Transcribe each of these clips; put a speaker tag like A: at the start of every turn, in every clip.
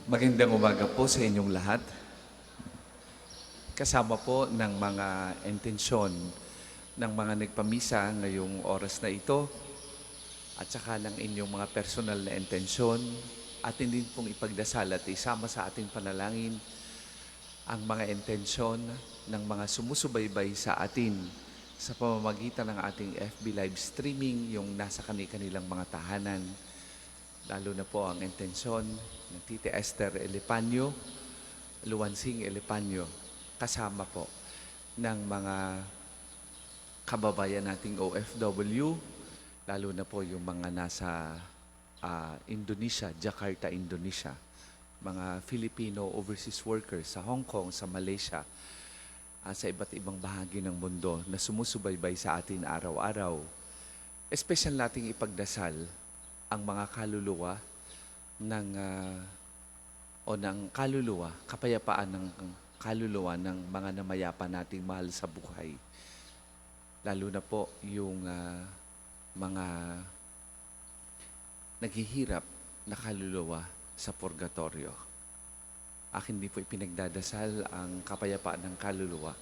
A: Magandang umaga po sa inyong lahat. Kasama po ng mga intensyon ng mga nagpamisa ngayong oras na ito at saka ng inyong mga personal na intensyon at din pong ipagdasal at isama sa ating panalangin ang mga intensyon ng mga sumusubaybay sa atin sa pamamagitan ng ating FB live streaming, yung nasa kanilang mga tahanan. Lalo na po ang intensyon ng Tita Esther Elepanyo, Luwansing Elepanyo, kasama po ng mga kababayan nating OFW, lalo na po yung mga nasa Indonesia, Jakarta, Indonesia, mga Filipino overseas workers sa Hong Kong, sa Malaysia, sa iba't ibang bahagi ng mundo na sumusubaybay sa atin araw-araw. Espesyal nating ipagdasal ang mga kaluluwa ng kaluluwa, kapayapaan ng kaluluwa ng mga namayapa nating mahal sa buhay. Lalo na po yung mga naghihirap na kaluluwa sa purgatorio. Akin din po ipinagdadasal ang kapayapaan ng kaluluwa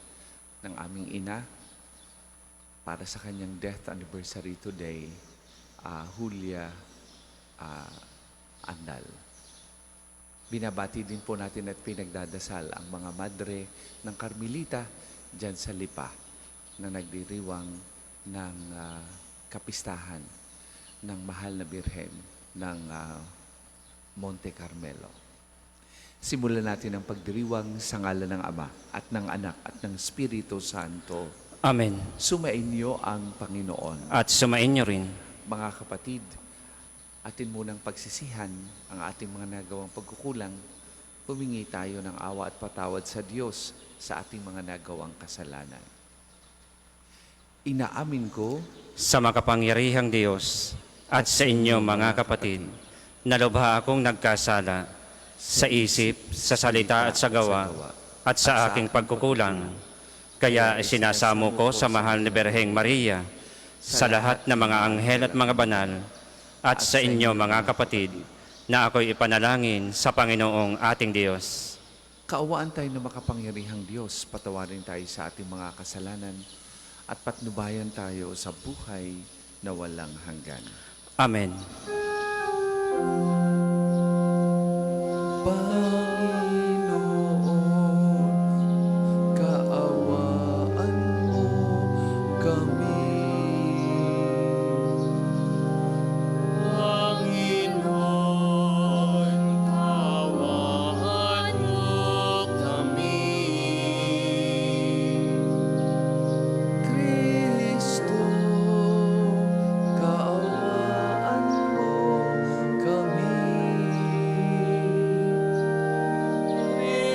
A: ng aming ina para sa kanyang death anniversary today, Julia Andal. Binabati din po natin at pinagdadasal ang mga madre ng Carmelita dyan sa Lipa na nagdiriwang ng kapistahan ng mahal na Birhen ng Monte Carmelo. Simulan natin ang pagdiriwang sa ngalan ng Ama at ng Anak at ng Espiritu Santo.
B: Amen.
A: Sumainyo ang Panginoon.
B: At sumainyo rin.
A: Mga kapatid, atin munang pagsisihan ang ating mga nagawang pagkukulang. Humingi tayo ng awa at patawad sa Diyos sa ating mga nagawang kasalanan. Inaamin ko
B: Sa makapangyarihang Diyos at sa inyo mga kapatid, na lubha akong nagkasala sa isip, sa salita at sa gawa, at sa aking pagkukulang. Kaya isinasamo ko sa mahal na Birheng Maria, sa lahat ng mga anghel at mga banal, at sa inyo mga kapatid, na ako'y ipanalangin sa Panginoong ating Diyos.
A: kaawaan tayo ng makapangyarihang Diyos, patawarin tayo sa ating mga kasalanan, at patnubayan tayo sa buhay na walang hanggan.
B: Amen.
A: Panginoon, kaawaan mo kami.
C: Panginoon, kaawaan mo kami.
A: Kristo, kaawaan mo kami.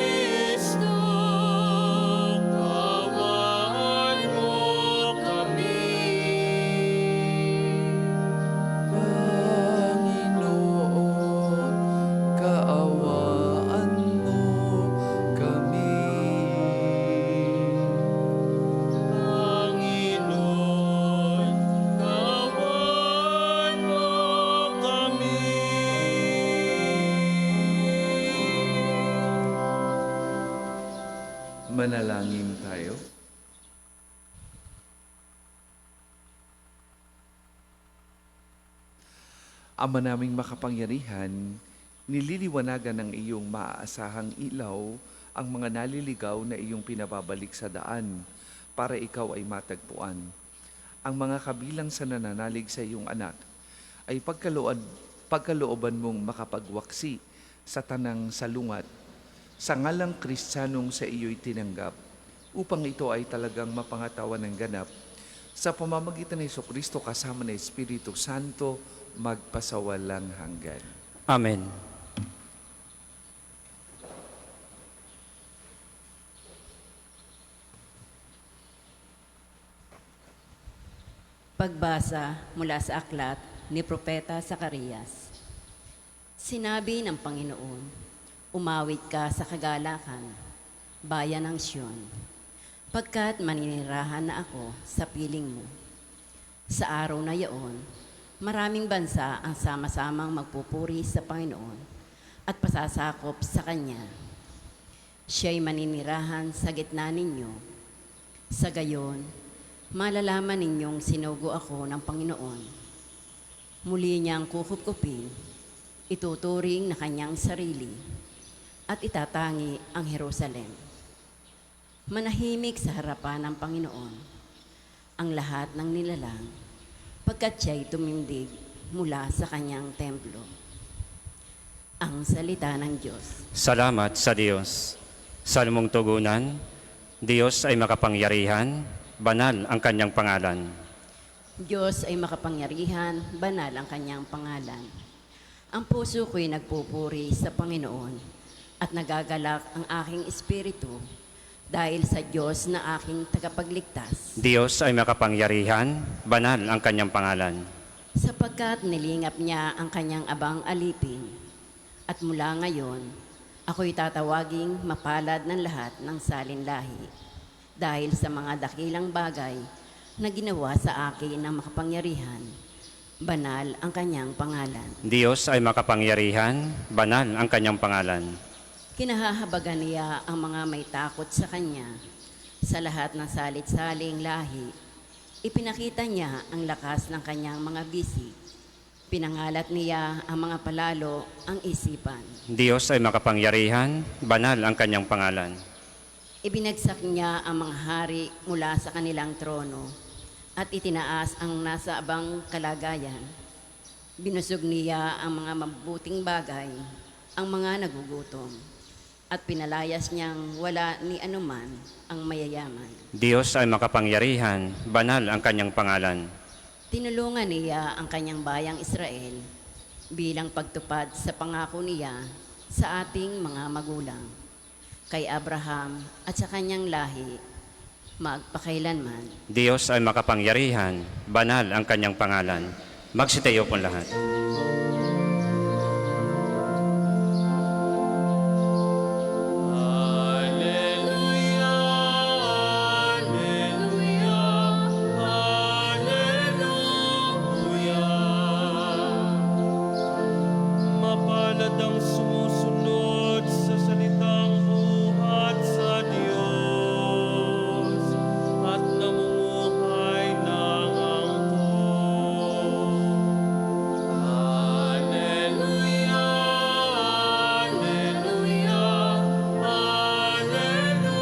C: Kristo, kaawaan mo kami.
A: Panginoon, kaawaan mo kami.
C: Panginoon, kaawaan mo kami.
A: Manalangin tayo. Ama naming makapangyarihan, nililiwanagan ng iyong maaasahang ilaw ang mga naliligaw na iyong pinababalik sa daan para ikaw ay matagpuan. Ang mga kabilang sa nananalig sa iyong anak ay pagkalooban mong makapagwaksi sa tanang salungat sa ngalang Kristiyanong sa iyo'y tinanggap upang ito ay talagang mapangatawan ng ganap sa pamamagitan ng Jesucristo kasama ng Espiritu Santo magpasawalang hanggan.
B: Amen.
D: Pagbasa mula sa aklat ni Propeta Zacarias. Sinabi ng Panginoon, umawit ka sa kagalakan, bayan ng Siyon, pagkat maninirahan na ako sa piling mo. Sa araw na yaon, maraming bansa ang sama-samang magpupuri sa Panginoon at pasasakop sa Kanya. Siya'y maninirahan sa gitna ninyo. Sa gayon, malalaman ninyong sinugo ako ng Panginoon. Muli niyang kukupkupin, ituturing na Kanyang sarili, at itatangi ang Jerusalem. Manahimik sa harapan ng Panginoon ang lahat ng nilalang, pagkat siya'y tumindig mula sa Kanyang templo. Ang salita ng Diyos.
B: Salamat sa Diyos. Salmong tugunan, Diyos ay makapangyarihan, banal ang kanyang pangalan.
D: Diyos ay makapangyarihan, banal ang Kanyang pangalan. Ang puso ko'y nagpupuri sa Panginoon at nagagalak ang aking espiritu dahil sa Diyos na aking tagapagligtas.
B: Diyos ay makapangyarihan, banal ang kanyang pangalan.
D: Sapagkat nilingap niya ang Kanyang abang alipin. At mula ngayon, ako'y tatawaging mapalad ng lahat ng salinlahi dahil sa mga dakilang bagay na ginawa sa akin ng makapangyarihan. Banal ang Kanyang pangalan.
B: Diyos ay makapangyarihan, banal ang kanyang pangalan.
D: Kinahahabagan niya ang mga may takot sa Kanya. Sa lahat ng salit-saling lahi, ipinakita niya ang lakas ng Kanyang mga bisig. Pinangalat niya ang mga palalo ang isipan.
B: Diyos ay makapangyarihan, banal ang kanyang pangalan.
D: Ibinagsak niya ang mga hari mula sa kanilang trono at itinaas ang nasa abang kalagayan. Binusog niya ang mga mabuting bagay, ang mga nagugutom, at pinalayas niyang wala ni anuman ang mayayaman.
B: Diyos ay makapangyarihan, banal ang kanyang pangalan.
D: Tinulungan niya ang Kanyang bayang Israel bilang pagtupad sa pangako niya sa ating mga magulang, kay Abraham at sa kanyang lahi, magpakailanman.
B: Diyos ay makapangyarihan, banal ang kanyang pangalan. Magsitayo po lahat.
C: Alleluia, alleluia, alleluia. Mapalad ang sumusunod sa salitang buhat sa Diyos at namumuhay ng angkop. Alleluia, alleluia, alleluia.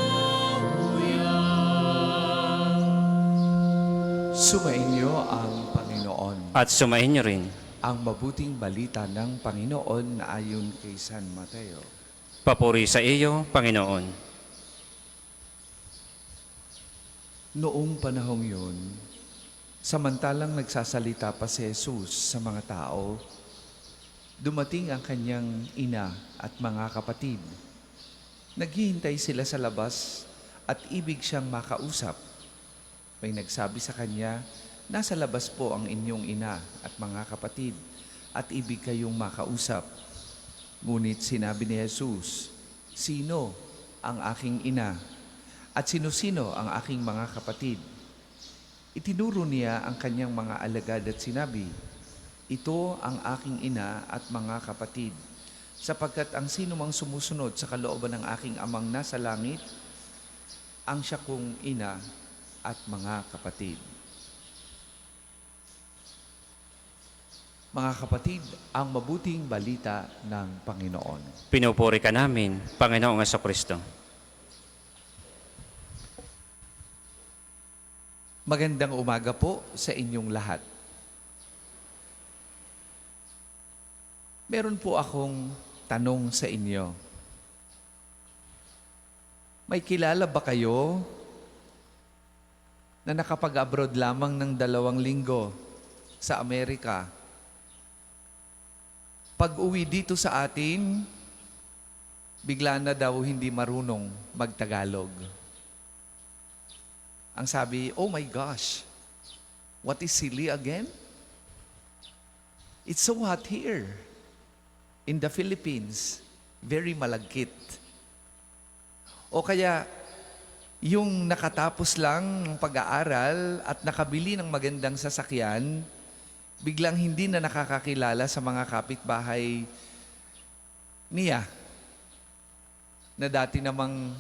A: Sumainyo ang Panginoon.
B: At sumain niyo rin.
A: Ang mabuting balita ng Panginoon na ayon kay San Mateo.
B: Papuri sa iyo, Panginoon.
A: Noong panahong yun, samantalang nagsasalita pa si Jesus sa mga tao, dumating ang kanyang ina at mga kapatid. Naghihintay sila sa labas at ibig siyang makausap. May nagsabi sa kanya, "Nasa labas po ang inyong ina at mga kapatid at ibig kayong makausap." Ngunit sinabi ni Jesus, "Sino ang aking ina at sino-sino ang aking mga kapatid?" Itinuro niya ang kanyang mga alagad at sinabi, "Ito ang aking ina at mga kapatid, sapagkat ang sino mang sumusunod sa kalooban ng aking amang nasa langit, ang siya kong ina at mga kapatid." Mga kapatid, ang mabuting balita ng Panginoon.
B: Pinupuri ka namin, Panginoong Jesucristo.
A: Magandang umaga po sa inyong lahat. Meron po akong tanong sa inyo. May kilala ba kayo na nakapag-abroad lamang ng 2 linggo sa Amerika? Pag-uwi dito sa atin, bigla na daw hindi marunong magtagalog. Ang sabi, "Oh my gosh, what is silly again? It's so hot here in the Philippines. Very malagkit." O kaya, yung nakatapos lang ng pag-aaral at nakabili ng magandang sasakyan, biglang hindi na nakakakilala sa mga kapitbahay niya na dati namang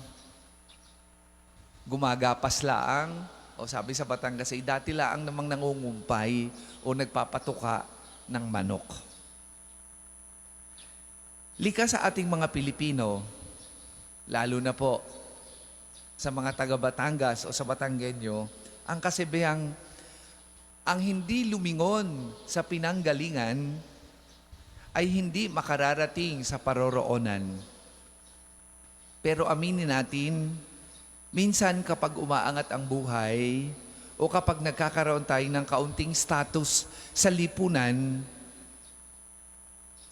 A: gumagapas laang, o sabi sa Batangas ay dati laang namang nangungumpay o nagpapatuka ng manok. Likas sa ating mga Pilipino, lalo na po sa mga taga Batangas o sa Batanggenyo, ang kasibihang ang hindi lumingon sa pinanggalingan ay hindi makararating sa paroroonan. Pero aminin natin, minsan kapag umaangat ang buhay o kapag nagkakaroon tayo ng kaunting status sa lipunan,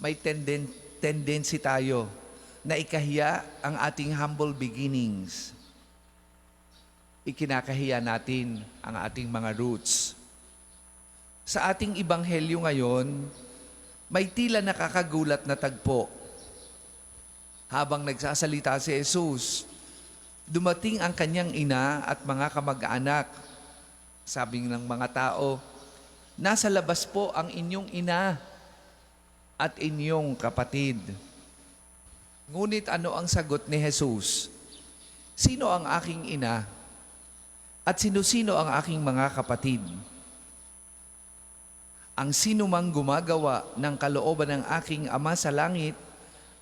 A: may tendency tayo na ikahiya ang ating humble beginnings. Ikinakahiya natin ang ating mga roots. Sa ating ibanghelyo ngayon, may tila nakakagulat na tagpo. Habang nagsasalita si Jesus, dumating ang kanyang ina at mga kamag-anak. Sabi ng mga tao, nasa labas po ang inyong ina at inyong kapatid. Ngunit ano ang sagot ni Jesus? Sino ang aking ina? At sino-sino ang aking mga kapatid? Ang sino mang gumagawa ng kalooban ng aking Ama sa langit,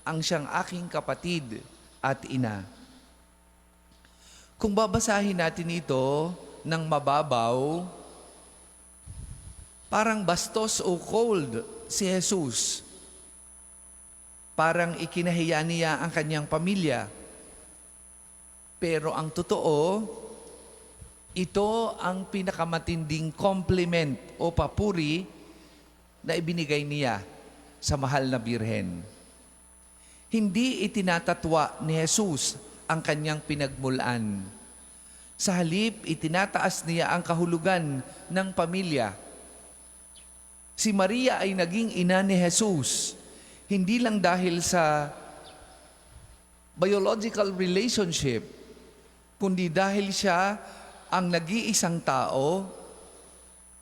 A: ang siyang aking kapatid at ina. Kung babasahin natin ito ng mababaw, parang bastos o cold si Jesus. Parang ikinahiya niya ang kanyang pamilya. Pero ang totoo, ito ang pinakamatinding compliment o papuri na ibinigay niya sa mahal na birhen. Hindi itinatatwa ni Jesus ang kanyang pinagmulan. Sa halip, itinataas niya ang kahulugan ng pamilya. Si Maria ay naging ina ni Jesus, hindi lang dahil sa biological relationship, kundi dahil siya ang nag-iisang tao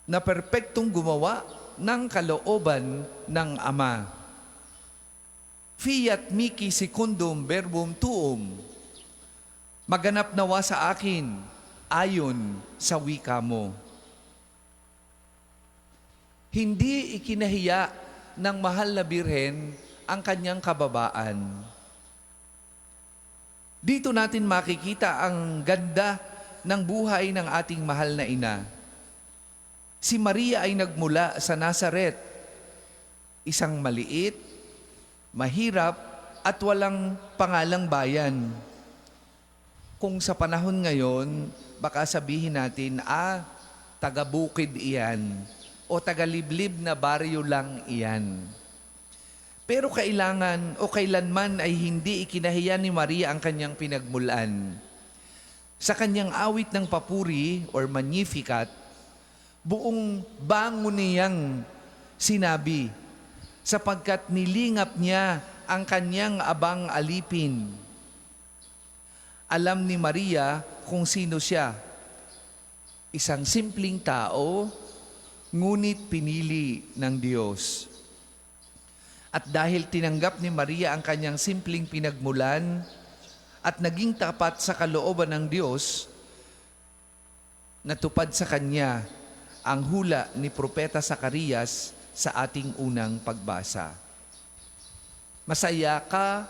A: na perpektong gumawa ng kalooban ng Ama. Fiat mihi secundum verbum tuum. Maganap nawa sa akin ayon sa wika mo. Hindi ikinahiya ng mahal na birhen ang kanyang kababaan. Dito natin makikita ang ganda ng buhay ng ating mahal na ina. Si Maria ay nagmula sa Nazaret, isang maliit, mahirap at walang pangalang bayan. Kung sa panahon ngayon, baka sabihin natin, taga-bukid iyan o taga-liblib na baryo lang iyan. Pero kailangan o kailanman ay hindi ikinahiya ni Maria ang kanyang pinagmulan. Sa kanyang awit ng papuri or Magnificat, buong bangon niyang sinabi, sapagkat nilingap niya ang kanyang abang alipin. Alam ni Maria kung sino siya. Isang simpleng tao, ngunit pinili ng Diyos. At dahil tinanggap ni Maria ang kanyang simpleng pinagmulan at naging tapat sa kalooban ng Diyos, natupad sa kanya ang hula ni Propeta Zacarias sa ating unang pagbasa. Masaya ka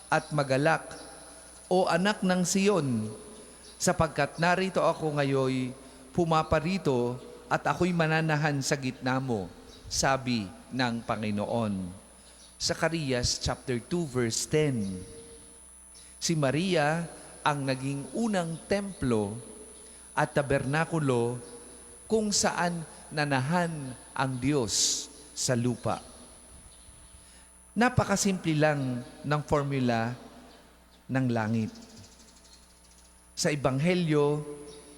A: at magalak, o anak ng Siyon, sapagkat narito ako ngayoy, pumaparito at ako'y mananahan sa gitna mo, sabi ng Panginoon. Zacarias chapter 2 verse 10. Si Maria ang naging unang templo at tabernakulo kung saan nanahan ang Diyos sa lupa. Napakasimple lang ng formula ng langit. Sa Ebanghelyo,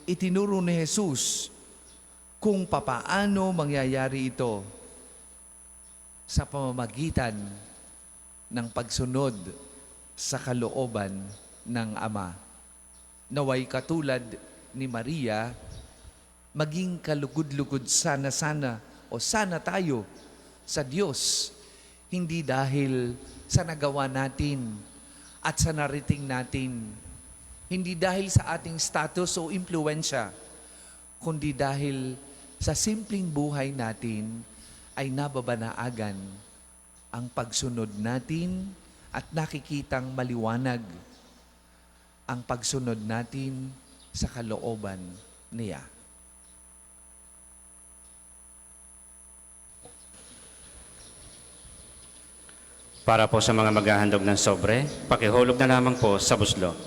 A: itinuro ni Jesus kung papaano mangyayari ito sa pamamagitan ng pagsunod sa kalooban ng Ama. Naway katulad ni Maria, maging kalugod-lugod sana o sana tayo sa Diyos. Hindi dahil sa nagawa natin at sa nariting natin. Hindi dahil sa ating status o impluensya, kundi dahil sa simpleng buhay natin ay nababanaagan ang pagsunod natin at nakikitang maliwanag ang pagsunod natin sa kalooban niya.
B: Para po sa mga maghahandog ng sobre, pakihulog na lamang po sa buslo.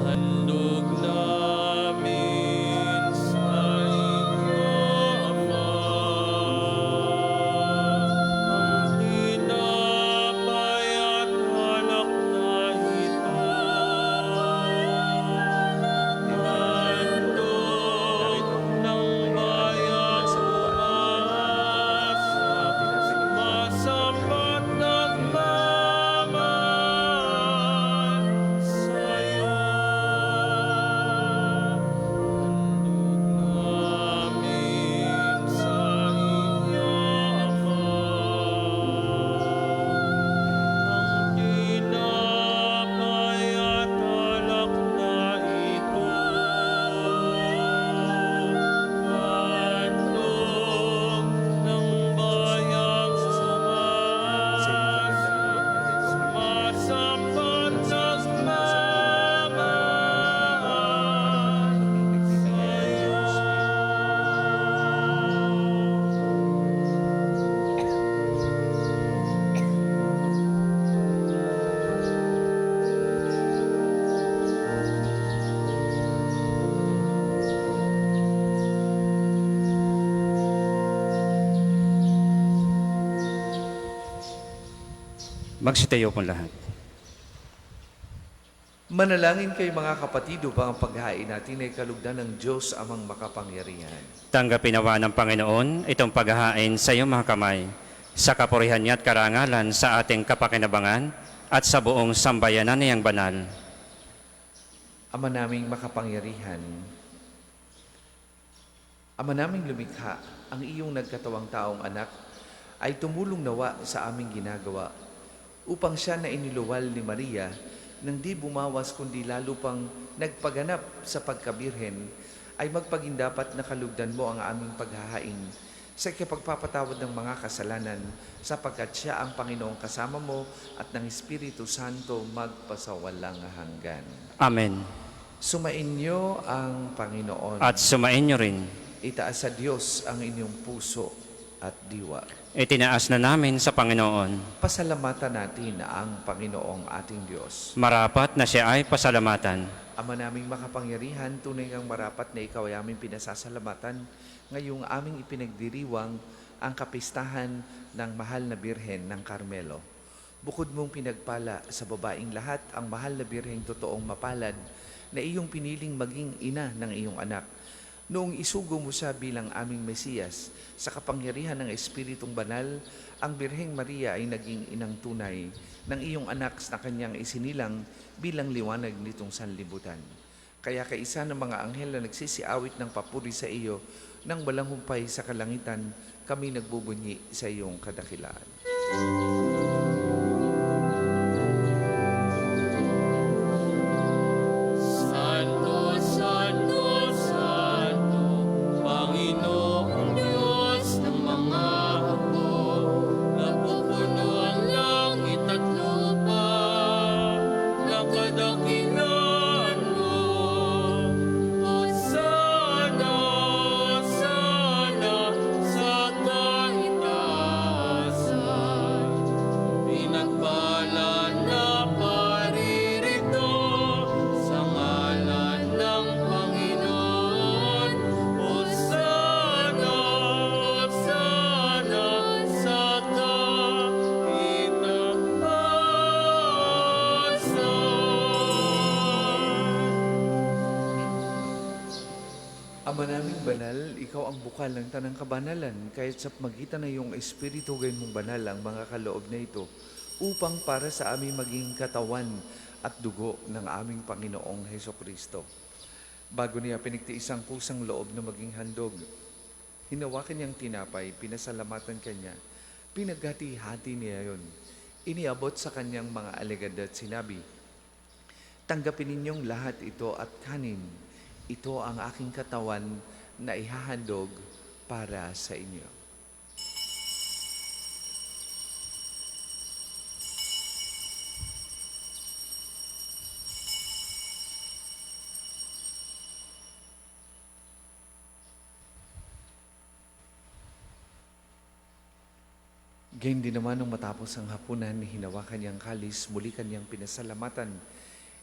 C: Handog namin sa iyo, Ama, ang tinapay at alak na ito. Handog ng bayan masambat nagmamahal sa'yo. Handog namin sa iyo, Ama, ang tinapay at alak na ito. Handog ng bayang masambat nagmamahal sa'yo.
B: Magsitayo po lahat.
A: Manalangin kayo mga kapatid upang ang paghain natin ay kalugdan ng Diyos amang makapangyarihan.
B: Tanggapin nawa ng Panginoon itong paghahain sa iyong mga kamay, sa kapurihan niya at karangalan sa ating kapakinabangan at sa buong sambayanan niyang banal.
A: Ama naming makapangyarihan, Ama naming lumikha, ang iyong nagkatawang taong anak ay tumulong nawa sa aming ginagawa upang siya na iniluwal ni Maria nang di bumawas kundi lalo pang nagpaganap sa pagkabirhen ay magpagindapat na kalugdan mo ang aming paghahain sa ikapagpapatawad ng mga kasalanan sapagkat siya ang Panginoong kasama mo at ng Espiritu Santo magpasawalang hanggan.
B: Amen.
A: Sumainyo ang Panginoon.
B: At sumain niyo rin.
A: Itaas sa Diyos ang inyong puso at diwa.
B: Itinaas na namin sa Panginoon.
A: Pasalamatan natin ang Panginoong ating Diyos.
B: Marapat na siya ay pasalamatan.
A: Ama naming makapangyarihan, tunay ngang marapat na ikaw ay aming pinasasalamatan ngayong aming ipinagdiriwang ang kapistahan ng mahal na Birhen ng Carmelo. Bukod mong pinagpala sa babaing lahat ang mahal na Birheng totoong mapalad na iyong piniling maging ina ng iyong anak. Noong isugo mo siya bilang aming Mesiyas, sa kapangyarihan ng Espiritong Banal, ang Birheng Maria ay naging inang tunay ng iyong anak na kanyang isinilang bilang liwanag nitong sanlibutan. Kaya kaisa ng mga anghel na nagsisiawit ng papuri sa iyo, nang walang humpay sa kalangitan, kami nagbubunyi sa iyong kadakilaan.
C: Santo, Santo, Santo, Panginoong Diyos ng mga hukbo, napupuno ang langit at lupa ng kadakilan mo. Hosana, Hosana sa kaitaasan, pinagpala na paririto sa ngalan ng Panginoon. Hosana, Hosana sa kaitaasan.
A: Ama naming banal, ikaw ang bukal ng tanang kabanalan, kahit sa magitan ng iyong Espiritu gayon mong banal ang mga kaloob na ito, upang para sa aming maging katawan at dugo ng aming Panginoong Heso Kristo. Bago niya pinigtiis ang kusang loob na maging handog, hinawakan niyang tinapay, pinasalamatan kanya, pinaghati-hati niya yon. Iniabot sa kanyang mga alagad at sinabi, "Tanggapin ninyong lahat ito at kanin. Ito ang aking katawan na ihahandog para sa inyo." Gayun din naman nung matapos ang hapunan, hinawakan niyang kalis, muli kanyang pinasalamatan.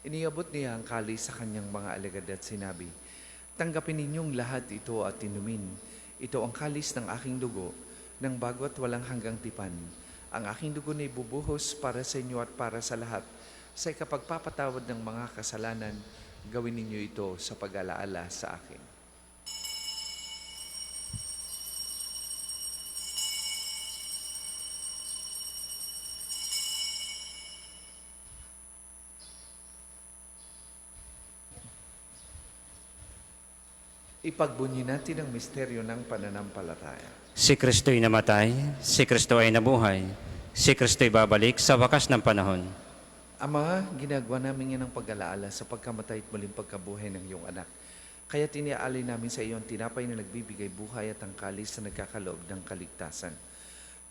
A: Iniabot niya ang kalis sa kanyang mga alagad at sinabi, "Tanggapin ninyong lahat ito at inumin. Ito ang kalis ng aking dugo, ng bago at walang hanggang tipan. Ang aking dugo na ibubuhos para sa inyo at para sa lahat. Sa ikapagpapatawad ng mga kasalanan, gawin ninyo ito sa pag-alaala sa akin." Ipagbunyi natin ang misteryo ng pananampalataya.
B: Si Kristo'y namatay, si Kristo ay nabuhay, si Kristo'y babalik sa wakas ng panahon.
A: Ama, ginagawa namin yan ang pag-alaala sa pagkamatay at muling pagkabuhay ng iyong anak. Kaya tiniaalay namin sa iyo ang tinapay na nagbibigay buhay at ang kalis na nagkakaloob ng kaligtasan.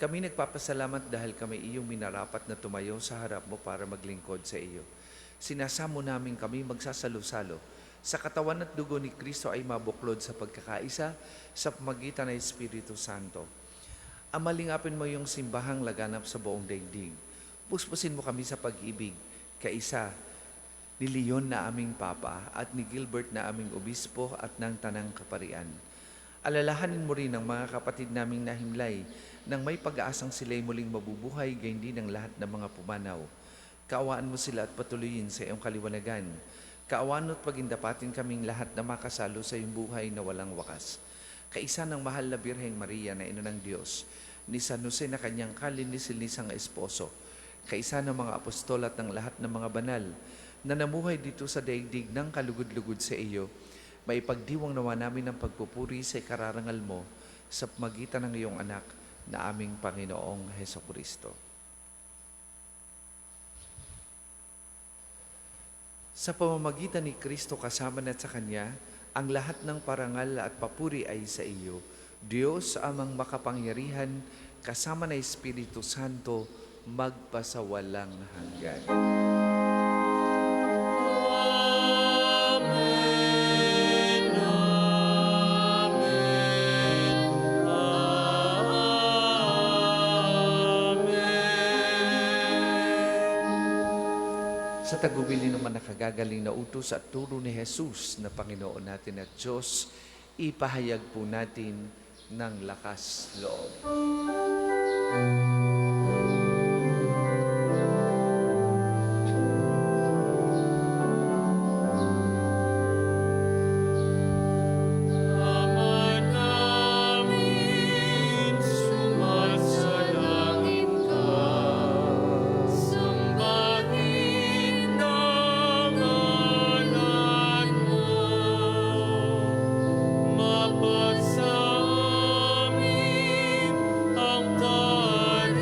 A: Kami nagpapasalamat dahil kami iyong minarapat na tumayo sa harap mo para maglingkod sa iyo. Sinasamo namin kami magsasalo-salo sa katawan at dugo ni Kristo ay mabuklod sa pagkakaisa sa pamagitan ng Espiritu Santo. Amalingapin mo yung simbahang laganap sa buong daigdig. Puspusin mo kami sa pag-ibig, kaisa ni Leon na aming Papa at ni Gilbert na aming Obispo at ng Tanang Kaparian. Alalahanin mo rin ang mga kapatid naming nahimlay nang may pag-aasang sila'y muling mabubuhay, gayon din ang lahat ng mga pumanaw. Kaawaan mo sila at patuloyin sa iyong kaliwanagan. Kaawaan at pagindapatin kaming lahat na makasalo sa iyong buhay na walang wakas. Kaisa ng mahal na Birheng Maria na ina ng Diyos, ni San Jose na kanyang kalinisil-nisang esposo, kaisa ng mga apostol at ng lahat ng mga banal na namuhay dito sa daigdig ng kalugod-lugod sa iyo, maipagdiwang nawa namin ang pagpupuri sa ikararangal mo sa pamagitan ng iyong anak na aming Panginoong Hesukristo. Sa pamamagitan ni Kristo kasama na sa Kanya, ang lahat ng parangal at papuri ay sa iyo, Diyos amang makapangyarihan, kasama na Espiritu Santo, magpasawalang hanggan.
C: Amen.
A: Sa tagubili naman nakagagaling na utos at turo ni Jesus na Panginoon natin at Diyos, ipahayag po natin ng lakas loob.
C: Ama namin, sumasalangit ka. Sambahin ang ngalan mo. Mapasa amin ang kaharian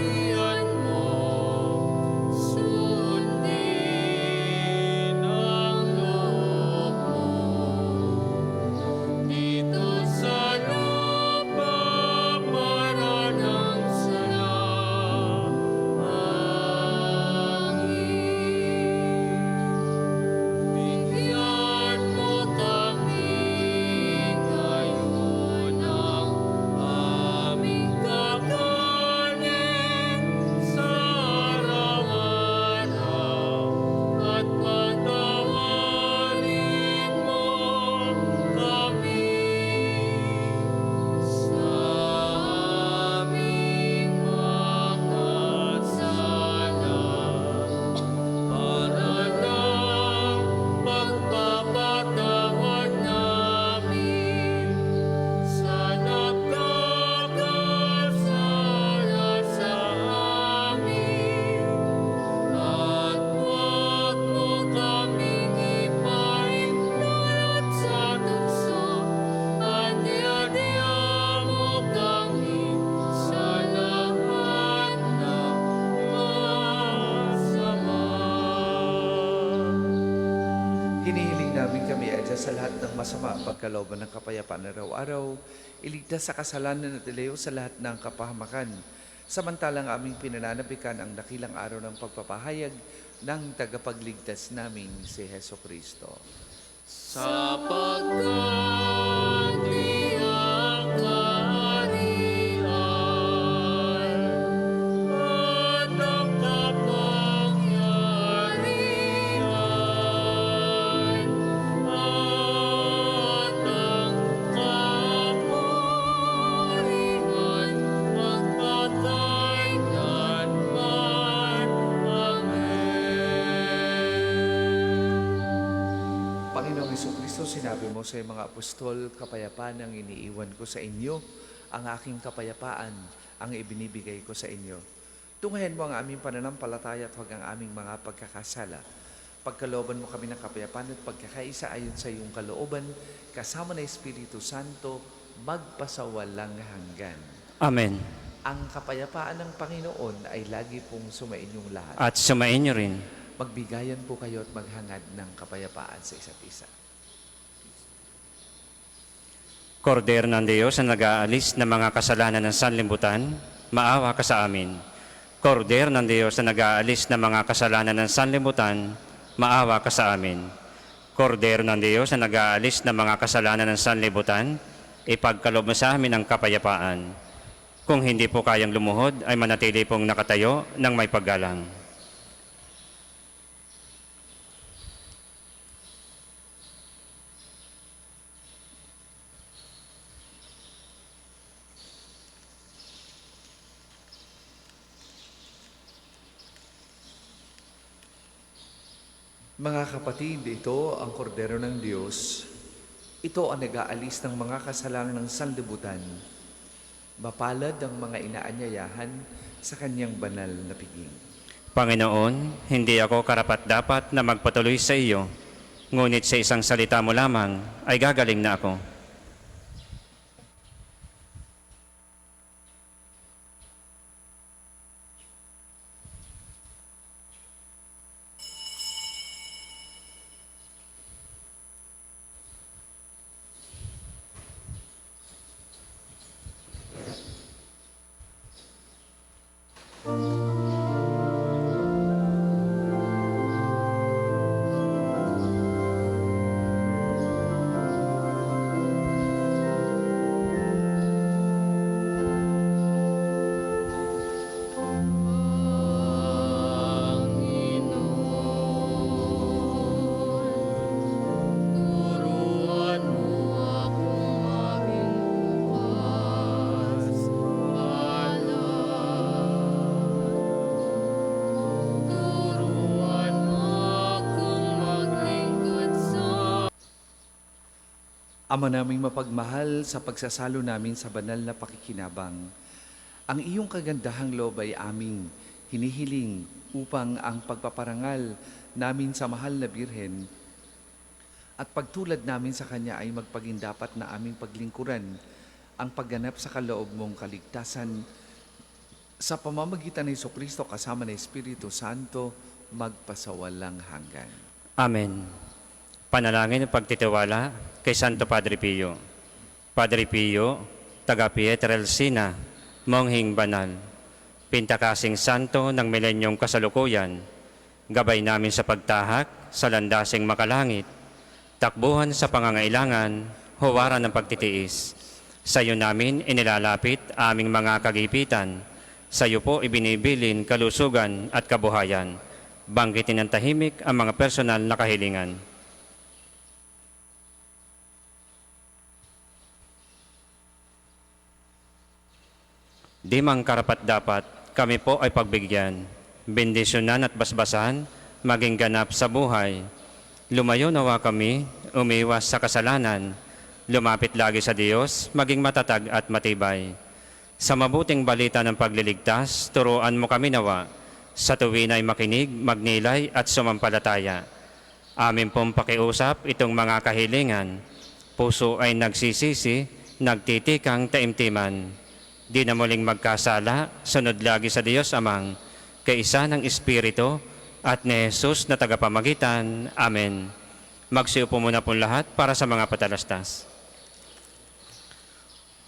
A: Hinihiling namin kami, Adya, sa lahat ng masama, pagkalooban ng kapayapaan araw-araw, iligtas sa kasalanan at ilayo sa lahat ng kapahamakan. Samantalang aming pinananabikan ang dakilang araw ng pagpapahayag ng tagapagligtas naming si Heso Kristo.
C: Sapagkat iyang kaharian at ang kapangyarihan at ang kapurihan magpatay kanman. Amen.
A: Panginoong Jesucristo, sinabi mo sa mga apostol, kapayapaan ang iniiwan ko sa inyo, ang aking kapayapaan ang ibinibigay ko sa inyo. Tunghayan mo ang aming pananampalataya at huwag ang aming mga pagkakasala. Pagkalooban mo kami ng kapayapaan at pagkakaisa ayon sa iyong kalooban, kasama ng Espiritu Santo, magpasawalang hanggan.
B: Amen.
A: Ang kapayapaan ng Panginoon ay lagi pong sumainyong lahat.
B: At sumain niyo rin.
A: Magbigayan po kayo at maghangad ng kapayapaan sa isa't isa.
B: Kordero ng Diyos na nag-aalis ng mga kasalanan ng sanlibutan, maawa ka sa amin. Kordero ng Diyos na nag-aalis ng mga kasalanan ng sanlibutan, maawa ka sa amin. Kordero ng Diyos na nag-aalis ng mga kasalanan ng sanlibutan, ipagkaloob mo sa amin ang kapayapaan. Kung hindi po kayang lumuhod, ay manatili pong nakatayo ng may paggalang.
A: Mga kapatid, ito ang kordero ng Diyos. Ito ang nag-aalis ng mga kasalanan ng sanlibutan. Mapalad ang mga inaanyayahan sa kanyang banal na piging.
B: Panginoon, hindi ako karapat-dapat na magpatuloy sa iyo, ngunit sa isang salita mo lamang ay gagaling na ako.
C: Turuan mo akong maging bukas, turuan mo akong maglingkod sa
A: Ama naming mapagmahal, sa pagsasalo namin sa banal na pakikinabang, ang iyong kagandahang loob ay aming hinihiling upang ang pagpaparangal namin sa mahal na Birhen at pagtulad namin sa Kanya ay magpagindapat na aming paglingkuran ang pagganap sa kaloob mong kaligtasan sa pamamagitan ng Jesucristo kasama ng Espiritu Santo magpasawalang hanggan.
B: Amen. Panalangin ng pagtitiwala kay Santo Padre Pio. Padre Pio, taga Pietrelcina, monghing banal, pintakasing santo ng milenyong kasalukuyan, gabay namin sa pagtahak sa landasing makalangit, takbuhan sa pangangailangan, huwaran ng pagtitiis. Sa iyo namin inilalapit aming mga kagipitan, sa iyo po ibinibilin kalusugan at kabuhayan. Banggitin ng tahimik ang mga personal na kahilingan. Di mang karapat-dapat, kami po ay pagbigyan, bendisyonan at basbasan, maging ganap sa buhay. Lumayo nawa kami, umiwas sa kasalanan, lumapit lagi sa Diyos, maging matatag at matibay. Sa mabuting balita ng pagliligtas, turuan mo kami nawa, sa tuwin ay makinig, magnilay at sumampalataya. Amin pong pakiusap itong mga kahilingan, puso ay nagsisisi, nagtitikang taimtiman. Di na muling magkasala, sunod lagi sa Diyos Amang, kaisa ng Espiritu, at ni Jesus na tagapamagitan. Amen. Magsiupo muna po lahat para sa mga patalastas.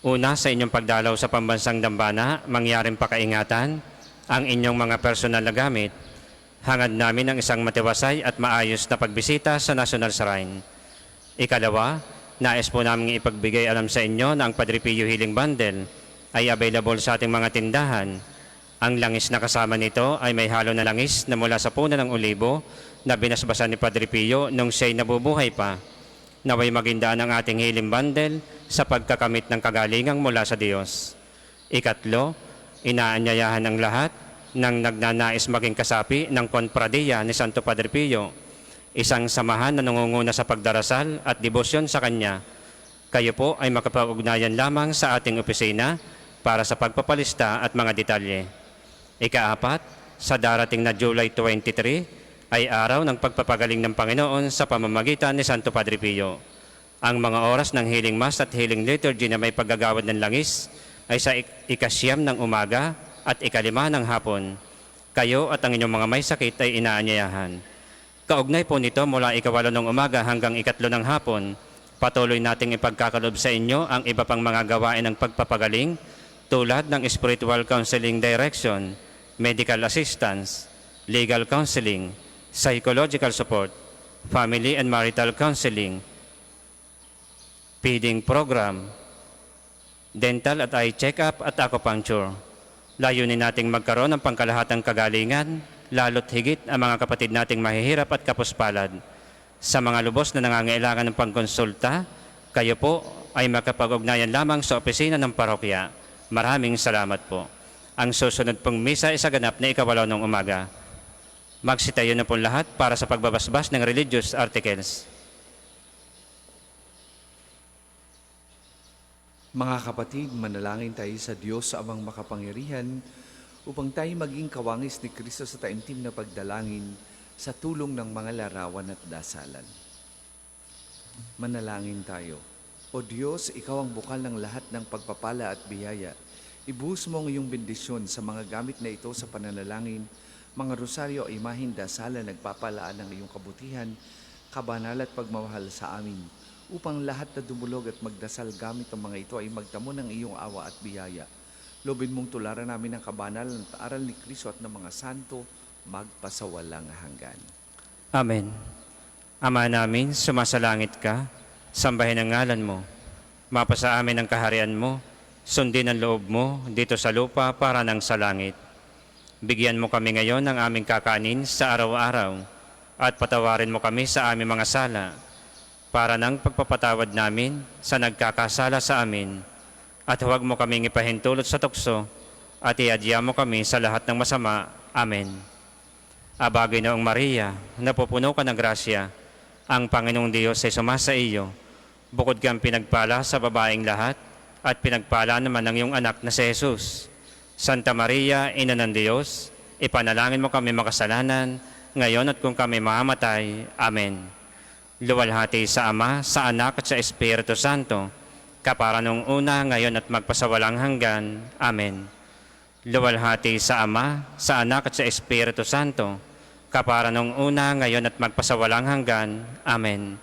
B: Una, sa inyong pagdalaw sa pambansang dambana, mangyaring pakaingatan ang inyong mga personal na gamit. Hangad namin ang isang matiwasay at maayos na pagbisita sa National Shrine. Ikalawa, nais po namin ipagbigay alam sa inyo na ang Padre Pio Healing Bundle ay available sa ating mga tindahan. Ang langis na kasama nito ay may halo na langis na mula sa puno ng olibo na binasbasan ni Padre Pio nung siya'y nabubuhay pa. Naway magindaan ang ating healing bundle sa pagkakamit ng kagalingang mula sa Diyos. Ikatlo, inaanyayahan ang lahat ng nagnanais maging kasapi ng Konpradiya ni Santo Padre Pio, isang samahan na nangunguna sa pagdarasal at debosyon sa Kanya. Kayo po ay makapag-ugnayan lamang sa ating opisina para sa pagpapalista at mga detalye. Ikaapat, sa darating na July 23, ay araw ng pagpapagaling ng Panginoon sa pamamagitan ni Santo Padre Pio. Ang mga oras ng healing mass at healing liturgy na may paggagawad ng langis ay sa ikasyam ng umaga at ikalima ng hapon. Kayo at ang inyong mga may sakit ay inaanyayahan. Kaugnay po nito mula ikawalo ng umaga hanggang ikatlo ng hapon, patuloy nating ipagkakalob sa inyo ang iba pang mga gawain ng pagpapagaling tulad ng spiritual counseling direction, medical assistance, legal counseling, psychological support, family and marital counseling, feeding program, dental at eye check-up at acupuncture. Layunin nating magkaroon ng pangkalahatang kagalingan, lalo't higit ang mga kapatid nating mahihirap at kapuspalad. Sa mga lubos na nangangailangan ng pangkonsulta, kayo po ay makapag-ugnayan lamang sa opisina ng parokya. Maraming salamat po. Ang susunod pong misa ay sa ganap na ikawalo ng umaga. Magsitayo na po lahat para sa pagbabasbas ng religious articles.
A: Mga kapatid, manalangin tayo sa Diyos sa Amang makapangyarihan upang tayo maging kawangis ni Kristo sa taimtim na pagdalangin sa tulong ng mga larawan at dasalan. Manalangin tayo. O Diyos, Ikaw ang bukal ng lahat ng pagpapala at biyaya. Ibuhos mo ang iyong bendisyon sa mga gamit na ito sa pananalangin, mga rosaryo o imahin dasalan nagpapalaan ng iyong kabutihan, kabanal at pagmamahal sa amin, upang lahat na dumulog at magdasal gamit ang mga ito ay magtamo ng iyong awa at biyaya. Lobin mong tularan namin ang kabanalan at aral ni Kristo at ng mga santo, magpasawalang hanggan.
B: Amen. Ama namin, sumasalangit ka, sambahin ang ngalan mo. Mapasa amin ang kaharian mo, sundin ang loob mo dito sa lupa para nang sa langit. Bigyan mo kami ngayon ng aming kakanin sa araw-araw at patawarin mo kami sa aming mga sala para ng pagpapatawad namin sa nagkakasala sa amin. At huwag mo kaming ipahintulot sa tukso at iadya mo kami sa lahat ng masama. Amen. Abagay noong Maria, napupuno ka ng grasya, ang Panginoong Diyos ay sumasa iyo. Bukod kang pinagpala sa babaeng lahat at pinagpala naman ng iyong anak na si Jesus. Santa Maria, Ina ng Diyos, ipanalangin mo kami makasalanan, ngayon at kung kami mamamatay. Amen. Luwalhati sa Ama, sa Anak at sa Espiritu Santo, kapara nung una, ngayon at magpasawalang hanggan. Amen. Luwalhati sa Ama, sa Anak at sa Espiritu Santo, kapara nung una, ngayon at magpasawalang hanggan. Amen.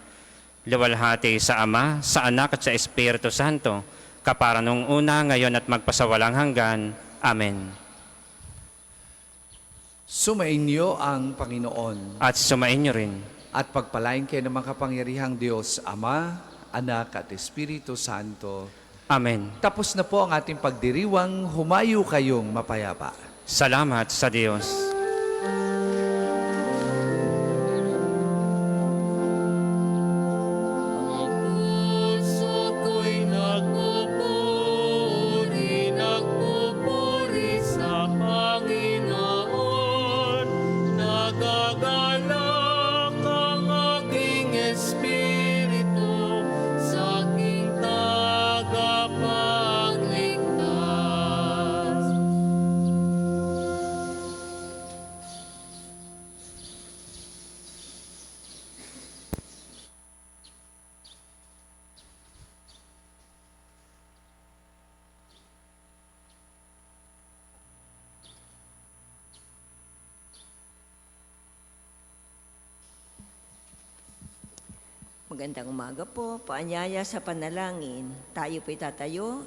B: Luwalhati sa Ama, sa Anak at sa Espiritu Santo, kapara nung una, ngayon at magpasawalang hanggan. Amen.
A: Sumainyo ang Panginoon
B: At sumainyo rin.
A: at pagpalain kayo ng makapangyarihang Diyos, Ama, Anak at Espiritu Santo.
B: Amen.
A: Tapos na po ang ating pagdiriwang, humayo kayong mapayapa.
B: Salamat sa Diyos.
E: Magandang umaga po. Paanyaya sa panalangin, tayo po'y tatayo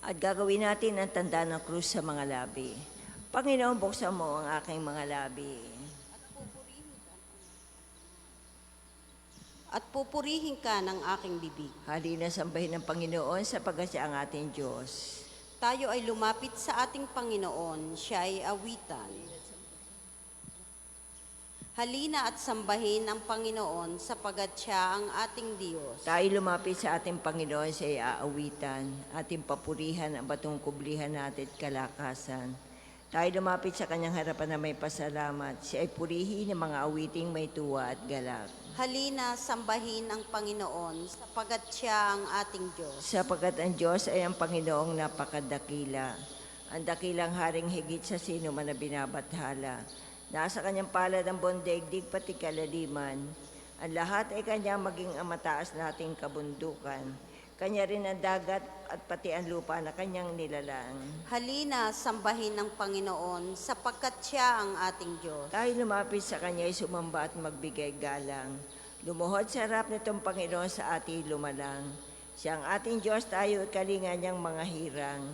E: at gagawin natin ang tanda ng krus sa mga labi. Panginoon, buksan mo ang aking mga labi.
F: At pupurihin ka ng aking bibig.
E: Halina sambahin ng Panginoon sapagkat siya ang ating Diyos.
F: Tayo ay lumapit sa ating Panginoon, siya ay awitan. Halina at sambahin ang Panginoon sapagat siya ang ating Diyos.
E: Tayo lumapit sa ating Panginoon, siya ay aawitan. Ating papurihan ang batong kublihan natin at kalakasan. Tayo lumapit sa kanyang harapan na may pasalamat. Siya ay purihin ng mga awiting may tuwa at galak.
F: Halina, sambahin ang Panginoon sapagat siya ang ating Diyos.
E: Sapagkat ang Diyos ay ang Panginoong napakadakila. Ang dakilang haring higit sa sino man na binabathala. Nasa kanyang palad ang buong daigdig pati kalaliman. Ang lahat ay kanyang maging ang mataas nating kabundukan. Kanya rin ang dagat at pati ang lupa na kanyang nilalang.
F: Halina, sambahin ang Panginoon sapagkat siya ang ating Diyos.
E: Tayo lumapit sa kanya ay sumamba at magbigay galang. Lumuhod sa harap nitong Panginoon sa ating lumalang. Siya ang ating Diyos, tayo at kalinga niyang mga hirang.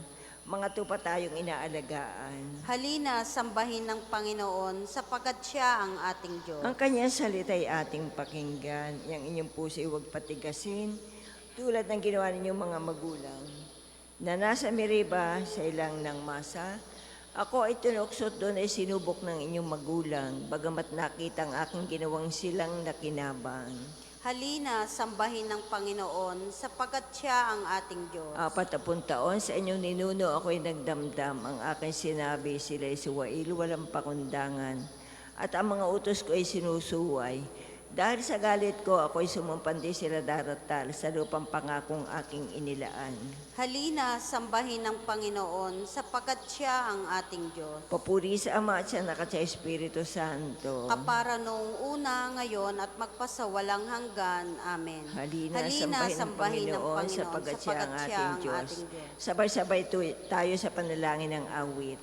E: Mga tupa tayong inaalagaan.
F: Halina, sambahin ng Panginoon sapagkat siya ang ating Diyos.
E: Ang kanyang salita ay ating pakinggan. Yang inyong puso ay huwag patigasin, tulad ng ginawa ninyong mga magulang. Na nasa Meriba sa ilang ng masa, ako ay tinuksot doon ay sinubok ng inyong magulang, bagamat nakita ang aking ginawang silang nakinabang.
F: Halina, sambahin ng Panginoon sapagkat siya ang ating Diyos.
E: 40 taon sa inyong ninuno ako'y nagdamdam. Ang aking sinabi, sila'y suwail, walang pakundangan. At ang mga utos ko ay sinusuway. Dahil sa galit ko, ako'y sumumpandi sila daratal sa lupang pangakong aking inilaan.
F: Halina, sambahin ng Panginoon sapagkat siya ang ating Diyos.
E: Papuri sa Ama at sa Anak at sa Espiritu Santo.
F: Kapara noong una, ngayon at magpasawalang hanggan. Amen.
E: Halina, sambahin ng Panginoon sapagkat siya ang ating Diyos. Sabay-sabay tayo sa panalangin ng awit.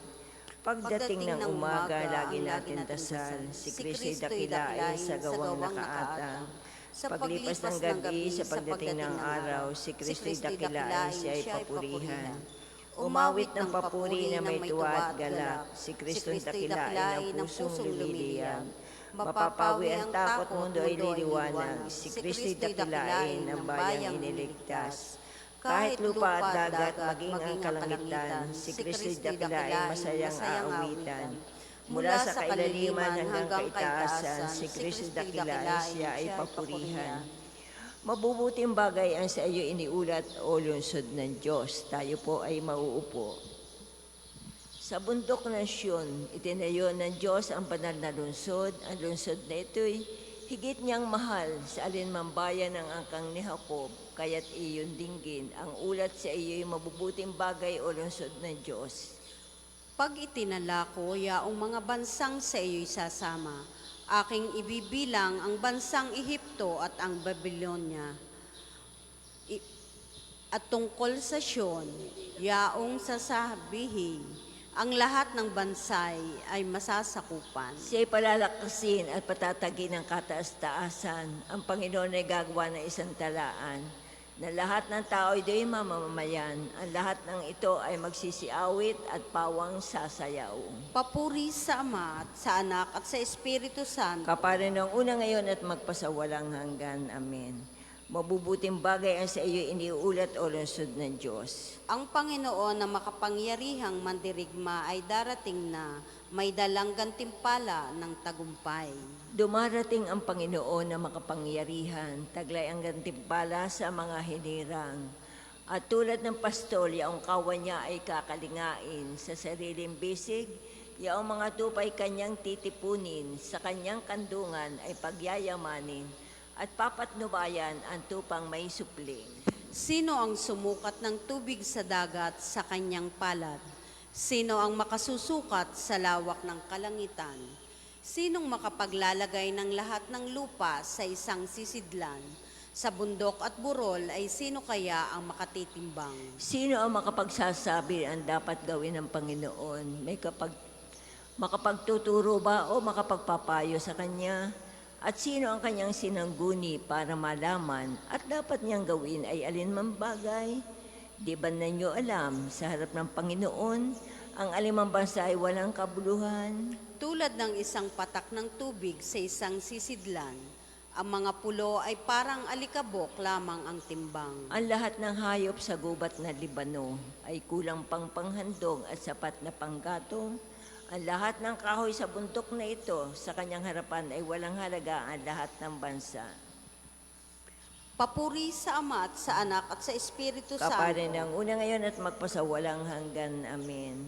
E: Pagdating ng umaga, lagi natin dasal, si Kristo'y dakilain sa gawang nakaatang. Sa paglipas ng gabi, sa pagdating ng araw, si Kristo'y dakilain, siya ay papurihan. Umawit ng papuri na may tuwa at galak, si Kristo'y dakilain ng pusong lumiliyab. Mapapawi ang takot, mundo ay liliwanag, si Kristo'y dakilain ng bayang iniligtas. Kahit lupa at dagat, maging ang kalangitan, si Kristo'y dakilain, masayang aawitan. Mula sa kailaliman hanggang kaitaasan, si Kristo'y dakilain, siya ay papurihan. Mabubuting bagay ang sa iyo iniulat o lungsod ng Diyos. Tayo po ay mauupo. Sa bundok ng Siyon, itinayo ng Diyos ang banal na lungsod. Ang lungsod na ito'y higit niyang mahal sa alinmang bayan ng angkang ni Jacob, kaya't iyon dinggin. Ang ulat sa iyo'y mabubuting bagay o lungsod ng Diyos.
F: Pag itinala ko, yaong mga bansang sa iyo'y sasama, aking ibibilang ang bansang Ehipto at ang Babylonia. At tungkol sa Siyon, yaong sasabihin, ang lahat ng bansay ay masasakupan.
E: Siya'y palalakasin at patatagin ng kataas-taasan. Ang Panginoon ay gagawa ng isang talaan na lahat ng tao ay do'y mamamayan. Ang lahat ng ito ay magsisiawit at pawang sasayaw.
F: Papuri sa Ama at sa Anak at sa Espiritu Santo.
E: Kapara ng una ngayon at magpasawalang hanggan. Amen. Mabubuting bagay ang sa iyo iniulat o lungsod ng Diyos.
F: Ang Panginoon na makapangyarihang mandirigma ay darating na may dalang gantimpala ng tagumpay.
E: Dumarating ang Panginoon na makapangyarihan, taglay ang gantimpala sa mga hinirang. At tulad ng pastol, yaong kawan niya ay kakalingain sa sariling bisig, yaong mga tupay kanyang titipunin, sa kanyang kandungan ay pagyayamanin, at papatnubayan ang tupang may supling.
F: Sino ang sumukat ng tubig sa dagat sa kanyang palad? Sino ang makasusukat sa lawak ng kalangitan? Sinong makapaglalagay ng lahat ng lupa sa isang sisidlan? Sa bundok at burol ay sino kaya ang makatitimbang?
E: Sino ang makapagsasabi ang dapat gawin ng Panginoon? Makapagtuturo ba o makapagpapayo sa Kanya? At sino ang kanyang sinangguni para malaman at dapat niyang gawin ay alinman bagay? Di ba ninyo alam sa harap ng Panginoon, ang alimang bansa ay walang kabuluhan?
F: Tulad ng isang patak ng tubig sa isang sisidlan, ang mga pulo ay parang alikabok lamang ang timbang.
E: Ang lahat ng hayop sa gubat na Libano ay kulang pang panghandog at sapat na panggatong. Ang lahat ng kahoy sa bundok na ito sa kanyang harapan ay walang halaga ang lahat ng bansa.
F: Papuri sa Ama at sa Anak at sa Espiritu
E: Kapare
F: Santo.
E: ng una ngayon at magpasawalang hanggan. Amen.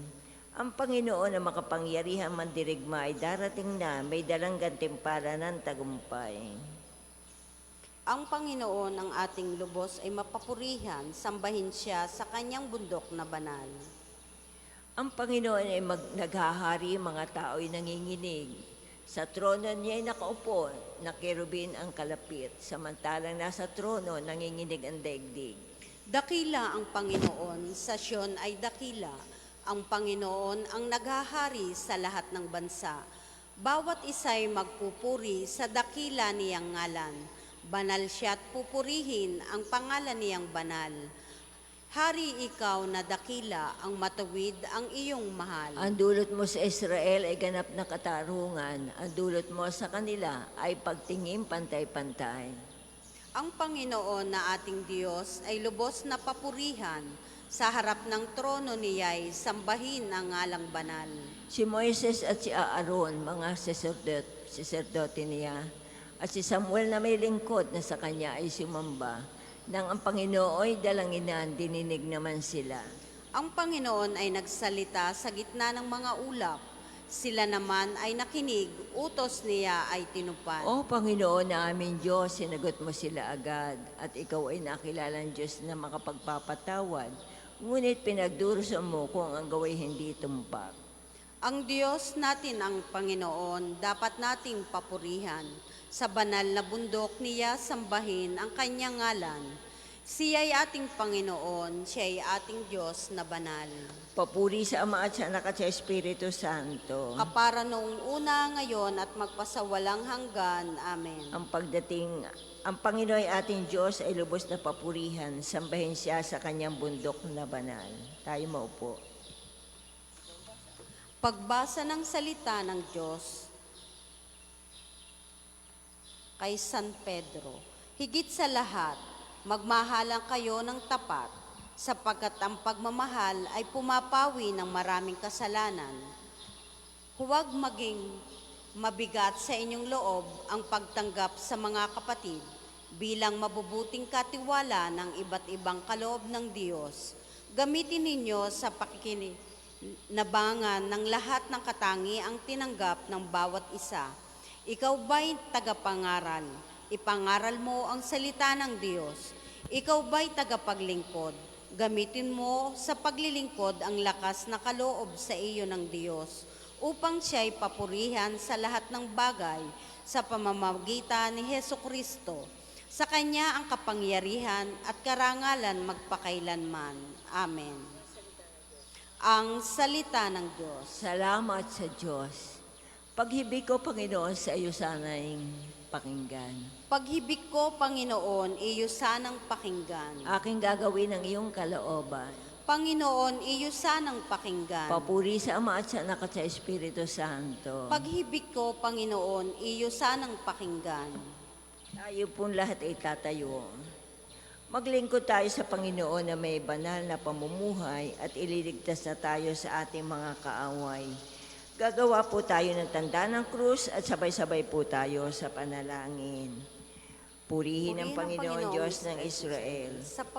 E: Ang Panginoon na makapangyarihan mandirigma ay darating na, may dalang gantimpala ng tagumpay.
F: Ang Panginoon ang ating lubos ay mapapurihan, sambahin siya sa kanyang bundok na banal.
E: Ang Panginoon ay naghahari, mga tao'y nanginginig. Sa trono niya ay nakaupo, na kerubin ang kalapit, samantalang nasa trono nanginginig ang daigdig.
F: Dakila ang Panginoon, sa Siyon ay dakila. Ang Panginoon ang naghahari sa lahat ng bansa. Bawat isa'y magpupuri sa dakila niyang ngalan. Banal siya at pupurihin ang pangalan niyang banal. Hari ikaw na dakila, ang matuwid ang iyong mahal.
E: Ang dulot mo sa Israel ay ganap na katarungan. Ang dulot mo sa kanila ay pagtingin pantay-pantay.
F: Ang Panginoon na ating Diyos ay lubos na papurihan. Sa harap ng trono niya'y sambahin ang ngalang banal.
E: Si Moises at si Aaron, mga saserdote niya, at si Samuel na may lingkod na sa kanya ay sumamba. Nang ang Panginoon dalanginan, dininig naman sila.
F: Ang Panginoon ay nagsalita sa gitna ng mga ulap. Sila naman ay nakinig, utos niya ay tinupad.
E: O Panginoon na aming Diyos, sinagot mo sila agad, at ikaw ay nakilalang Diyos na makapagpapatawad. Ngunit pinagdurusa mo kung ang gaway hindi tumpak.
F: Ang Diyos natin ang Panginoon, dapat nating papurihan. Sa banal na bundok niya sambahin ang kanyang ngalan. Siya ay ating Panginoon, siya ay ating Diyos na banal.
E: Papuri sa Ama at sa Anak at sa Espiritu Santo.
F: Kapara noong una, ngayon at magpasawalang hanggan. Amen.
E: Ang Panginoon ay ating Diyos ay lubos na papurihan. Sambahin siya sa kanyang bundok na banal. Tayo maupo.
F: Pagbasa ng salita ng Diyos kay San Pedro. Higit sa lahat, magmahalan kayo ng tapat, sapagkat ang pagmamahal ay pumapawi ng maraming kasalanan. Huwag maging mabigat sa inyong loob ang pagtanggap sa mga kapatid bilang mabubuting katiwala ng iba't ibang kaloob ng Diyos. Gamitin ninyo sa pakikinabangan ng lahat ng katangiang tinanggap ng bawat isa. Ikaw ba'y tagapangaral? Ipangaral mo ang salita ng Diyos. Ikaw ba'y tagapaglingkod? Gamitin mo sa paglilingkod ang lakas na kaloob sa iyo ng Diyos upang siya'y papurihan sa lahat ng bagay sa pamamagitan ni Hesukristo. Sa Kanya ang kapangyarihan at karangalan magpakailanman. Amen. Ang salita ng Diyos.
E: Salamat sa Diyos. Paghibig ko, Panginoon, sa iyo sana'y pakinggan.
F: Paghibig ko, Panginoon, iyo sanang pakinggan.
E: Aking gagawin ang iyong kalooban.
F: Panginoon, iyo sanang pakinggan.
E: Papuri sa Ama at sa Anak at sa Espiritu Santo.
F: Paghibig ko, Panginoon, iyo sanang pakinggan.
E: Tayo pong lahat ay tatayo. Maglingkod tayo sa Panginoon na may banal na pamumuhay at ililigtas na tayo sa ating mga kaaway. Gagawa po tayo ng tanda ng krus at sabay-sabay po tayo sa panalangin. Purihin ang Panginoon Diyos ng Israel,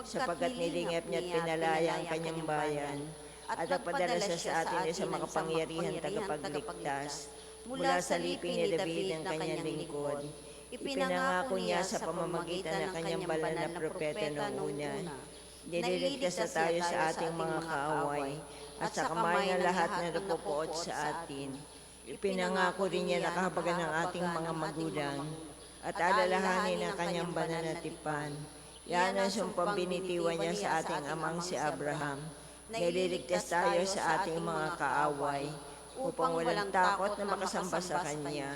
E: sapagkat nilingap niya at pinalaya ang kanyang bayan, at nagpadala siya sa atin sa makapangyarihan tagapagligtas, mula sa liping ni David ang kanyang lingkod. Ipinangako niya sa pamamagitan ng kanyang banal na propeta noong una. Nililigtas na tayo sa ating mga kaaway, at sa kamay ng lahat na napupuot sa atin. Ipinangako rin niya na kahabagan ng ating mga magulang, at alalahanin ang kanyang banal na tipan. Yan ang sumpang binitiwan niya sa ating amang si Abraham. Nililigtas tayo sa ating mga kaaway, upang walang takot na makasamba sa kanya,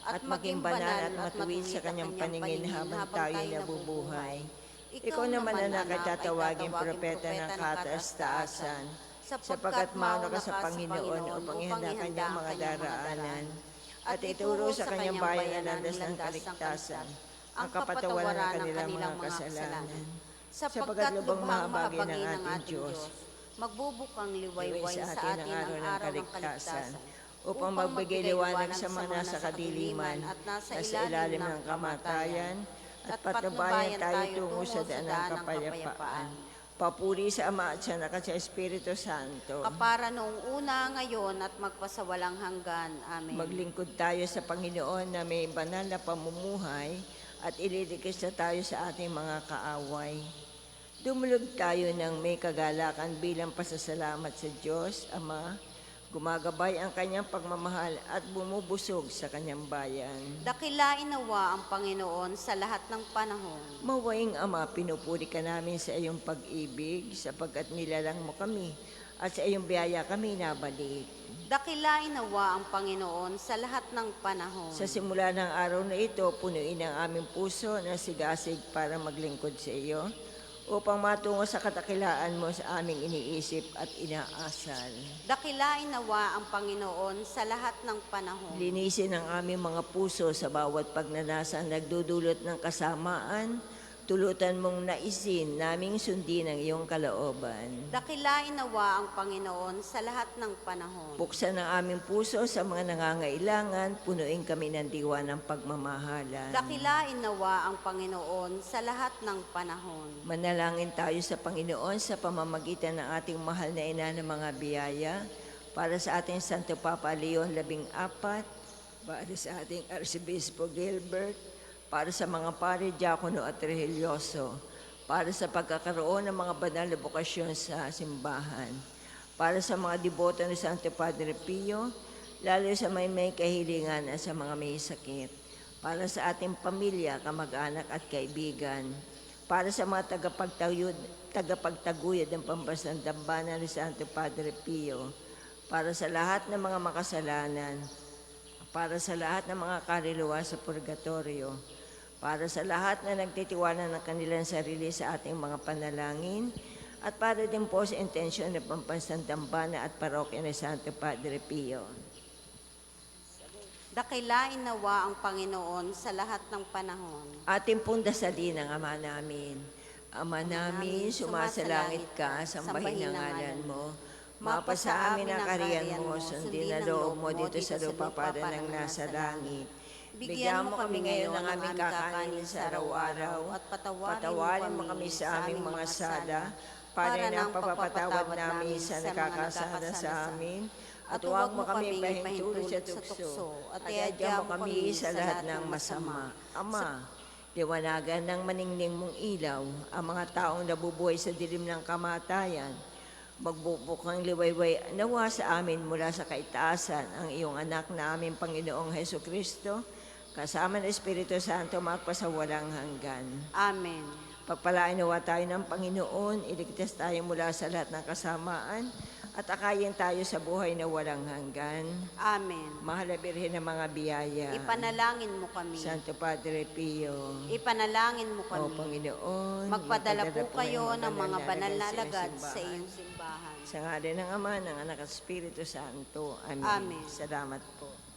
E: at maging banal at matuwid sa kanyang paningin habang tayo nabubuhay. Ikaw naman, anak, ay tatawagin propeta ng kataas-taasan, sapagkat mauna ka sa Panginoon upang ihanda kanyang mga daraanan, at ituro sa kanyang bayan ang landas ng kaligtasan, ang kapatawaran ng kanilang mga kasalanan. Sapagkat lubang mahabagi ng ating Diyos,
F: magbubukang liwayway sa atin ang araw ng kaligtasan,
E: upang magbigay liwanag sa mga nasa kadiliman at nasa ilalim ng kamatayan, at patnubayan tayo tungo sa daan ng kapayapaan. Papuri sa Ama at sa Anak at sa Espiritu Santo.
F: kapara noong una, ngayon at magpasawalang hanggan. Amen.
E: Maglingkod tayo sa Panginoon na may banal na pamumuhay at ililigtas na tayo sa ating mga kaaway. Dumulog tayo ng may kagalakan bilang pasasalamat sa Diyos, Ama, gumagabay ang kanyang pagmamahal at bumubusog sa kanyang bayan.
F: Dakilain nawa ang Panginoon sa lahat ng panahon.
E: Mawaing Ama, pinupuri ka namin sa iyong pag-ibig sapagkat nilalang mo kami at sa iyong biyaya kami nabalik.
F: Dakilain nawa ang Panginoon sa lahat ng panahon.
E: Sa simula ng araw na ito, punuin ang aming puso na sigasig para maglingkod sa iyo, upang matungo sa katakilaan mo sa aming iniisip at inaasal.
F: Dakilain nawa ang Panginoon sa lahat ng panahon.
E: Linisin ang aming mga puso sa bawat pagnanasa nagdudulot ng kasamaan, tulutan mong naisin naming sundin ang iyong kalooban.
F: Dakilain nawa ang Panginoon sa lahat ng panahon.
E: Buksan ang aming puso sa mga nangangailangan, punuin kami ng diwa ng pagmamahalan.
F: Dakilain nawa ang Panginoon sa lahat ng panahon.
E: Manalangin tayo sa Panginoon sa pamamagitan ng ating mahal na ina ng mga biyaya, para sa ating Santo Papa Leon 14, para sa ating Arcibispo Gilbert, para sa mga pare, diakono at religyoso, para sa pagkakaroon ng mga banal na bukasyon sa simbahan, para sa mga deboto ni Santo Padre Pio, lalo sa may kahilingan at sa mga may sakit, para sa ating pamilya, kamag-anak at kaibigan, para sa mga tagapagtaguyod ng pambansang dambana ni Santo Padre Pio, para sa lahat ng mga makasalanan, para sa lahat ng mga kaluluwa sa purgatorio, para sa lahat na nagtitiwala ng kanilang sarili sa ating mga panalangin, at para din po sa intensyon ng pambansang dambana at parokya ni Santo Padre Pio.
F: Dakilain nawa ang Panginoon sa lahat ng panahon.
E: Ating pong dasalin ang Ama namin. Ama namin, sumasalangit ka, sambahin ang ngalan mo. Mapasa amin ang kaharian mo, sundin na loob mo dito sa lupa para nang nasa langit. Bigyan mo kami ngayon ng aming kakanin sa araw-araw, at patawarin mo kami sa aming mga sala, para nang papapatawad namin sa nakakasala sa amin, at huwag mo kami pahintulot sa tukso, at iadya mo kami sa lahat ng masama. Ama, liwanagan ng maningning mong ilaw ang mga taong nabubuhay sa dilim ng kamatayan. Magbubukang liwayway nawa sa amin mula sa kaitaasan ang iyong anak na aming Panginoong Heso Kristo, kasama ng Espiritu Santo magpasawalang hanggan.
F: Amen.
E: Pagpalain nawa tayo ng Panginoon, iligtas tayo mula sa lahat ng kasamaan, at akayin tayo sa buhay na walang hanggan.
F: Amen.
E: Mahal na Birhen ng mga biyaya,
F: Ipanalangin mo kami.
E: Santo Padre Pio,
F: Ipanalangin mo
E: o
F: kami.
E: Panginoon,
F: Magpadala po kayo ng mga banal na
E: alagad
F: alagad sa iyong simbahan.
E: Sa ngalan ng Ama, ng Anak at Espiritu Santo. Amen.
F: Amen.
E: Salamat po.